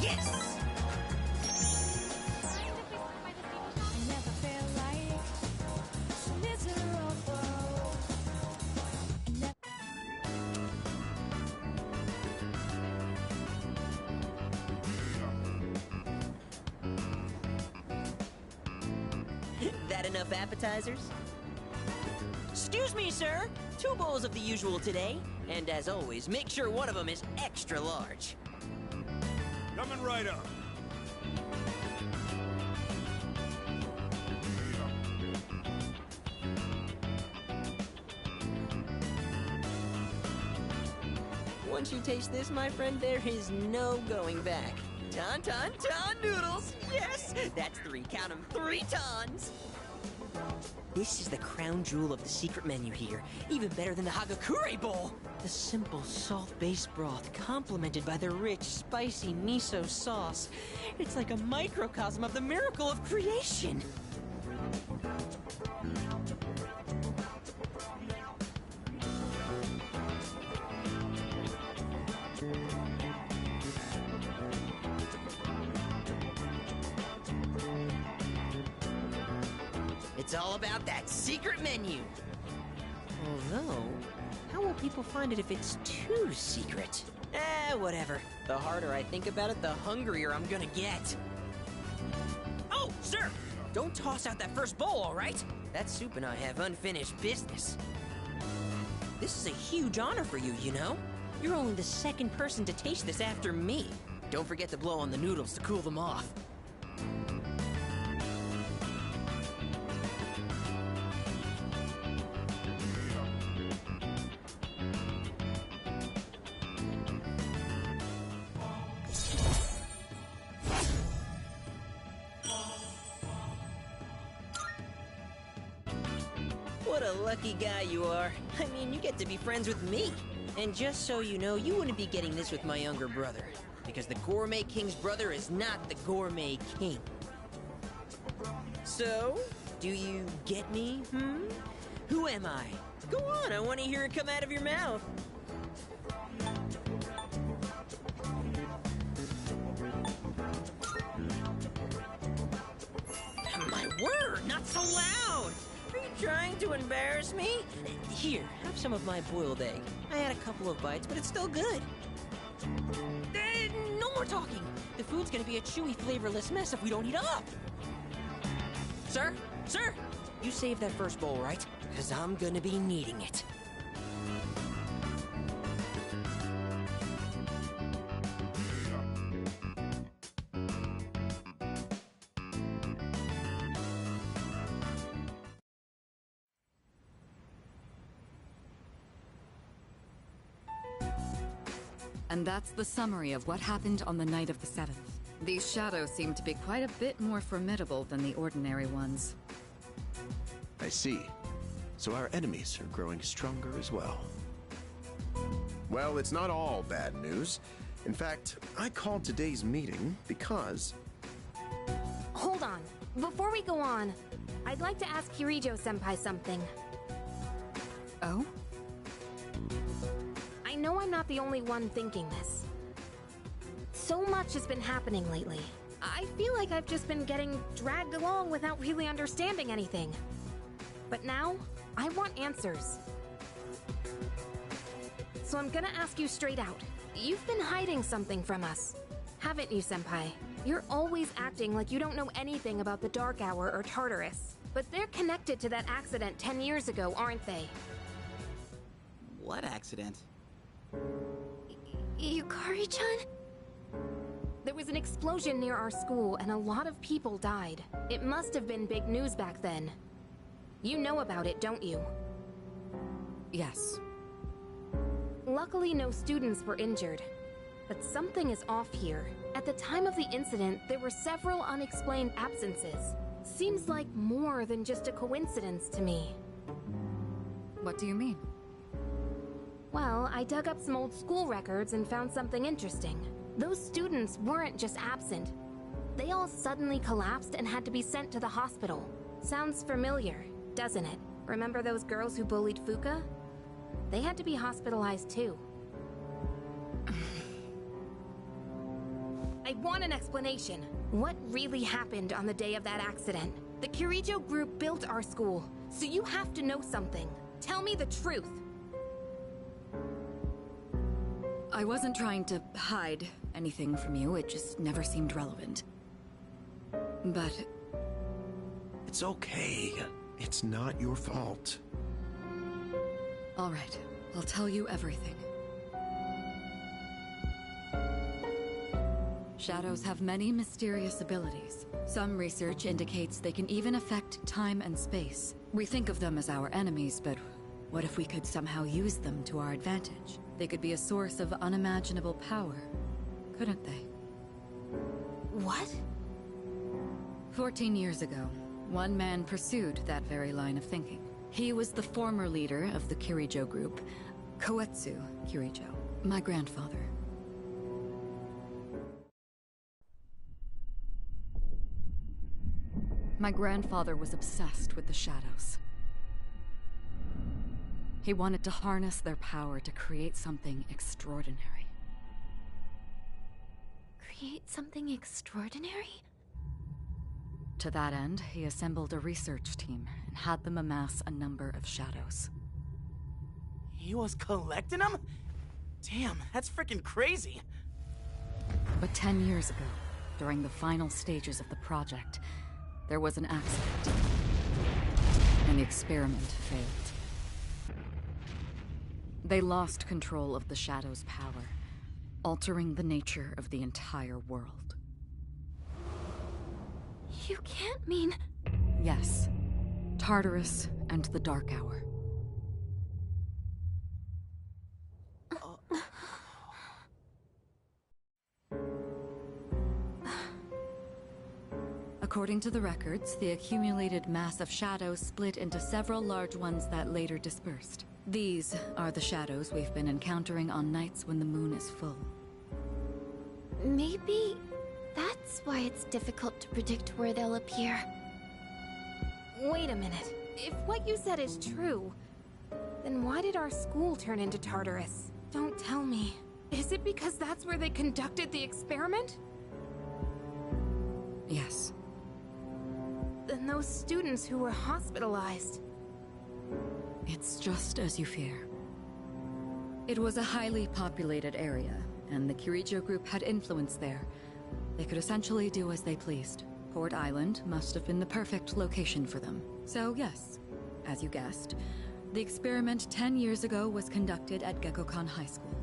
Yes! That enough appetizers? Excuse me, sir. 2 bowls of the usual today. And as always, make sure one of them is extra large. Coming right up. Once you taste this, my friend, there is no going back. Ton noodles! Yes! That's 3, count 'em, 3 tons! This is the crown jewel of the secret menu here. Even better than the Hagakure bowl! The simple salt-based broth complemented by the rich, spicy miso sauce. It's like a microcosm of the miracle of creation! It's all about that secret menu. Although, how will people find it if it's too secret? Whatever. The harder I think about it, the hungrier I'm gonna get. Oh, sir! Don't toss out that first bowl, all right? That soup and I have unfinished business. This is a huge honor for you, you know? You're only the 2nd person to taste this after me. Don't forget to blow on the noodles to cool them off. What a lucky guy you are. I mean, you get to be friends with me. And just so you know, you wouldn't be getting this with my younger brother. Because the Gourmet King's brother is not the Gourmet King. So, do you get me, Who am I? Go on, I want to hear it come out of your mouth. My word, not so loud! Are you trying to embarrass me? Here, have some of my boiled egg. I had a couple of bites, but it's still good. No more talking! The food's gonna be a chewy, flavorless mess if we don't eat up! Sir? Sir! You saved that first bowl, right? Because I'm gonna be needing it. And that's the summary of what happened on the night of the 7th. These shadows seem to be quite a bit more formidable than the ordinary ones. I see. So our enemies are growing stronger as well. Well, it's not all bad news. In fact, I called today's meeting because... Hold on. Before we go on, I'd like to ask Kirijo-senpai something. Oh? I know I'm not the only one thinking this. So much has been happening lately. I feel like I've just been getting dragged along without really understanding anything. But now, I want answers. So I'm gonna ask you straight out. You've been hiding something from us, haven't you, Senpai? You're always acting like you don't know anything about the Dark Hour or Tartarus. But they're connected to that accident 10 years ago, aren't they? What accident? Yukari-chan? There was an explosion near our school and a lot of people died. It must have been big news back then. You know about it, don't you? Yes. Luckily, no students were injured. But something is off here. At the time of the incident, there were several unexplained absences. Seems like more than just a coincidence to me. What do you mean? Well, I dug up some old school records and found something interesting. Those students weren't just absent. They all suddenly collapsed and had to be sent to the hospital. Sounds familiar, doesn't it? Remember those girls who bullied Fuka? They had to be hospitalized too. I want an explanation. What really happened on the day of that accident? The Kirijo group built our school, so you have to know something. Tell me the truth. I wasn't trying to hide anything from you, it just never seemed relevant. But... It's okay. It's not your fault. Alright, I'll tell you everything. Shadows have many mysterious abilities. Some research indicates they can even affect time and space. We think of them as our enemies, but what if we could somehow use them to our advantage? They could be a source of unimaginable power, couldn't they? What? 14 years ago, one man pursued that very line of thinking. He was the former leader of the Kirijo group, Koetsu Kirijo, my grandfather. My grandfather was obsessed with the shadows. He wanted to harness their power to create something extraordinary. Create something extraordinary? To that end, he assembled a research team and had them amass a number of shadows. He was collecting them? Damn, that's freaking crazy. But 10 years ago, during the final stages of the project, there was an accident, and the experiment failed. They lost control of the Shadow's power, altering the nature of the entire world. You can't mean... Yes. Tartarus and the Dark Hour. According to the records, the accumulated mass of shadows split into several large ones that later dispersed. These are the shadows we've been encountering on nights when the moon is full. Maybe that's why it's difficult to predict where they'll appear. Wait a minute. If what you said is true, then why did our school turn into Tartarus? Don't tell me. Is it because that's where they conducted the experiment? Yes. Then those students who were hospitalized... It's just as you fear. It was a highly populated area, and the Kirijo group had influence there. They could essentially do as they pleased. Port Island must have been the perfect location for them. So yes, as you guessed, the experiment 10 years ago was conducted at Gekkokan High School.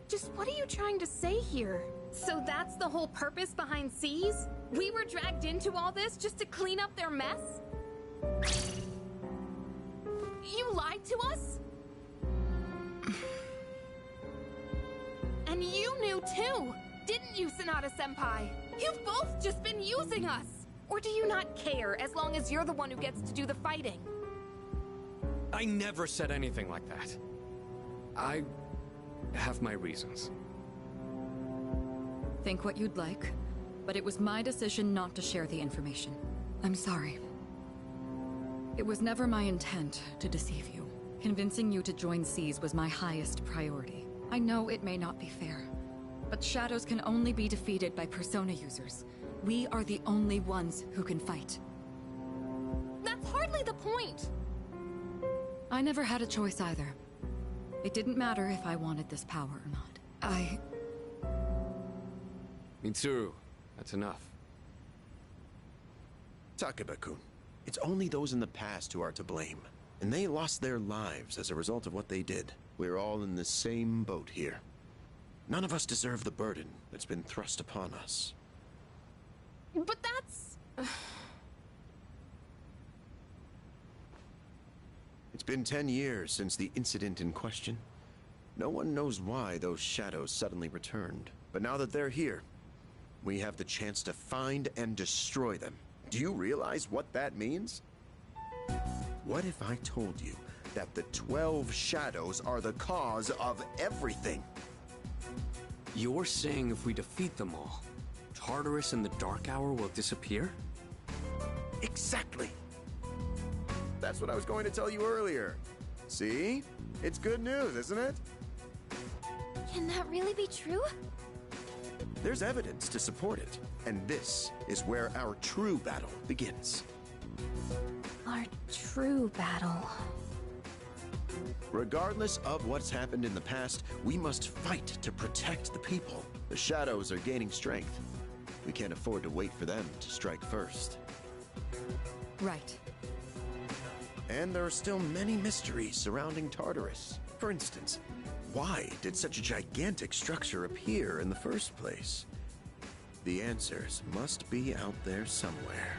Just what are you trying to say here? So that's the whole purpose behind C's? We were dragged into all this just to clean up their mess? You lied to us? And you knew too, didn't you, Sanada-senpai? You've both just been using us! Or do you not care as long as you're the one who gets to do the fighting? I never said anything like that. I have my reasons. Think what you'd like, but it was my decision not to share the information. I'm sorry. It was never my intent to deceive you. Convincing you to join C's was my highest priority. I know it may not be fair, but shadows can only be defeated by persona users. We are the only ones who can fight. That's hardly the point! I never had a choice either. It didn't matter if I wanted this power or not. Mitsuru, that's enough. Takeba-kun, it's only those in the past who are to blame. And they lost their lives as a result of what they did. We're all in the same boat here. None of us deserve the burden that's been thrust upon us. But that's... It's been 10 years since the incident in question. No one knows why those shadows suddenly returned. But now that they're here, we have the chance to find and destroy them. Do you realize what that means? What if I told you that the 12 shadows are the cause of everything? You're saying if we defeat them all, Tartarus and the Dark Hour will disappear? Exactly. That's what I was going to tell you earlier. See? It's good news, isn't it? Can that really be true? There's evidence to support it, and this is where our true battle begins. Our true battle. Regardless of what's happened in the past, we must fight to protect the people. The shadows are gaining strength. We can't afford to wait for them to strike first. Right. And there are still many mysteries surrounding Tartarus. For instance, why did such a gigantic structure appear in the first place? The answers must be out there somewhere.